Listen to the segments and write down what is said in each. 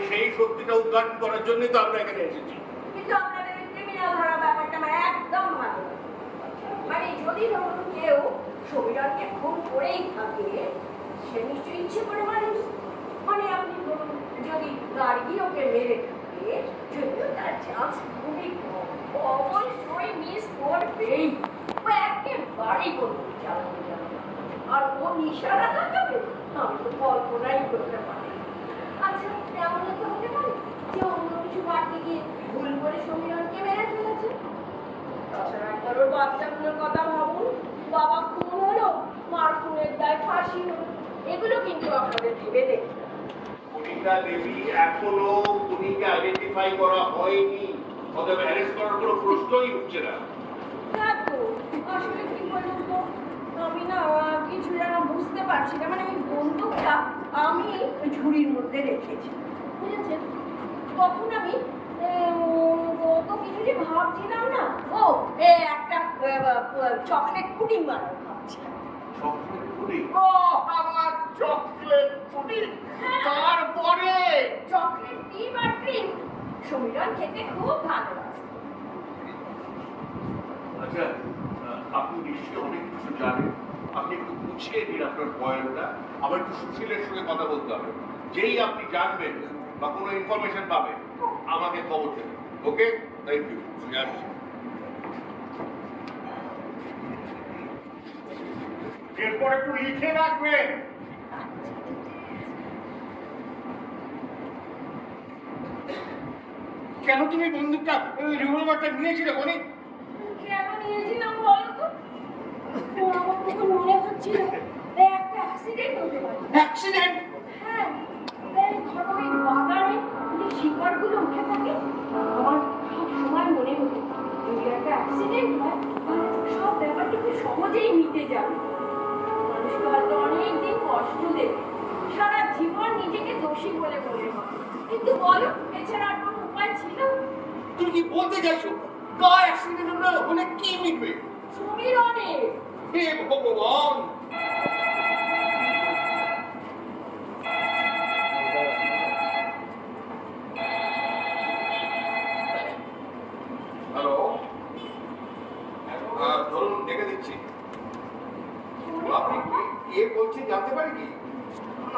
সেই সত্যিটা উদ্ঘাটন করার জন্যই তো আমরা এখানে এসেছি। কিন্তু আপনাদের ক্রিমিনাল ধরা ব্যাপারটা আমার একদম ভালো লাগে। মানে যদি ধরুন কেউ সমীরণকে খুন করেই থাকে, সে নিশ্চয়ই ইচ্ছে করে মারেনি। মানে আপনি ধরুন যদি গার্গী ওকে মেরে থাকে, যদিও তার চান্স খুবই কম, অবশ্যই মিস করবেই। ও একেবারেই কোনো চালাতে যাবে না। আর ও নিশানা লাগাবে, আমি তো কল্পনাই করতে পারি। আচ্ছা, এমন তো হতে পারে যে অন্য কিছু বাড়তে গিয়ে ভুল করে সমীরণকে মেরে ফেলেছে। তাছাড়া একবার ওর বাচ্চাগুলোর কথা ভাবুন, বাবা খুন হলো, মার খুনের দায় ফাঁসি হলো, এগুলো কিন্তু আপনাদের ভেবে দেখতে হবে। কণিকা দেবী এখনো খুনিকে আইডেন্টিফাই করা হয়নি, অতএব অ্যারেস্ট করার কোনো প্রশ্নই উঠছে না। দেখো, আসলে কি বলুন তো, আমি না কিছু যেন বুঝতে পারছি না। মানে ওই বন্দুকটা আমি ঝুড়ির মধ্যে রেখেছি, বুঝেছেন? তখন আমি তো কিছু যে ভাবছিলাম না, ও একটা চকলেট পুডিং বানাবো ভাবছিলাম। Chocolate pudding? ও আমার চকলেট পুডিং! তারপরে চকলেট ডিম আর ক্রিম। সমীরণ খেতে খুব ভালোবাসে। আচ্ছা, আপনি নিশ্চয়ই অনেক কিছু জানেন, আপনি একটু গুছিয়ে দিন আপনার পয়েন্টটা। আমার একটু সুশীলের সঙ্গে কথা বলতে হবে। যেই আপনি জানবেন বা কোনো ইনফরমেশন পাবেন, আমাকে খবর দেবেন। ওকে, থ্যাংক ইউ। এরপর একটু লিখে রাখবেন। কেন তুমি বন্দুকটা রিভলভারটা নিয়েছিলে বলি? কেন নিয়েছিলাম বলো তো? আমার তখন মনে হচ্ছিল একটা অ্যাক্সিডেন্ট হতে পারে। অ্যাক্সিডেন্ট? হ্যাঁ, এই ধরো এই বাগানে যে শিকড়গুলো উঠে থাকে, আমার সব সময় মনে হতো যদি একটা অ্যাক্সিডেন্ট হয়, সব ব্যাপারটা খুব সহজেই মিটে যাবে। মানুষকে হয়তো অনেকদিন কষ্ট দেবে, সারা জীবন নিজেকে দোষী বলে মনে হয়। কিন্তু বলো, এছাড়া আর কোনো উপায় ছিল? তুমি কি বলতে চাইছো? কার অ্যাক্সিডেন্ট হলে কি মিটবে? সমীরণের। হে ভগবান! হ্যালো, ধরুন ডেকে দিচ্ছি। আপনি কে বলছেন জানতে পারি কি?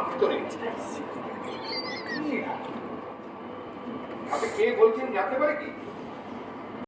ভিতরে আপনি কে বলছেন জানতে পারি কি?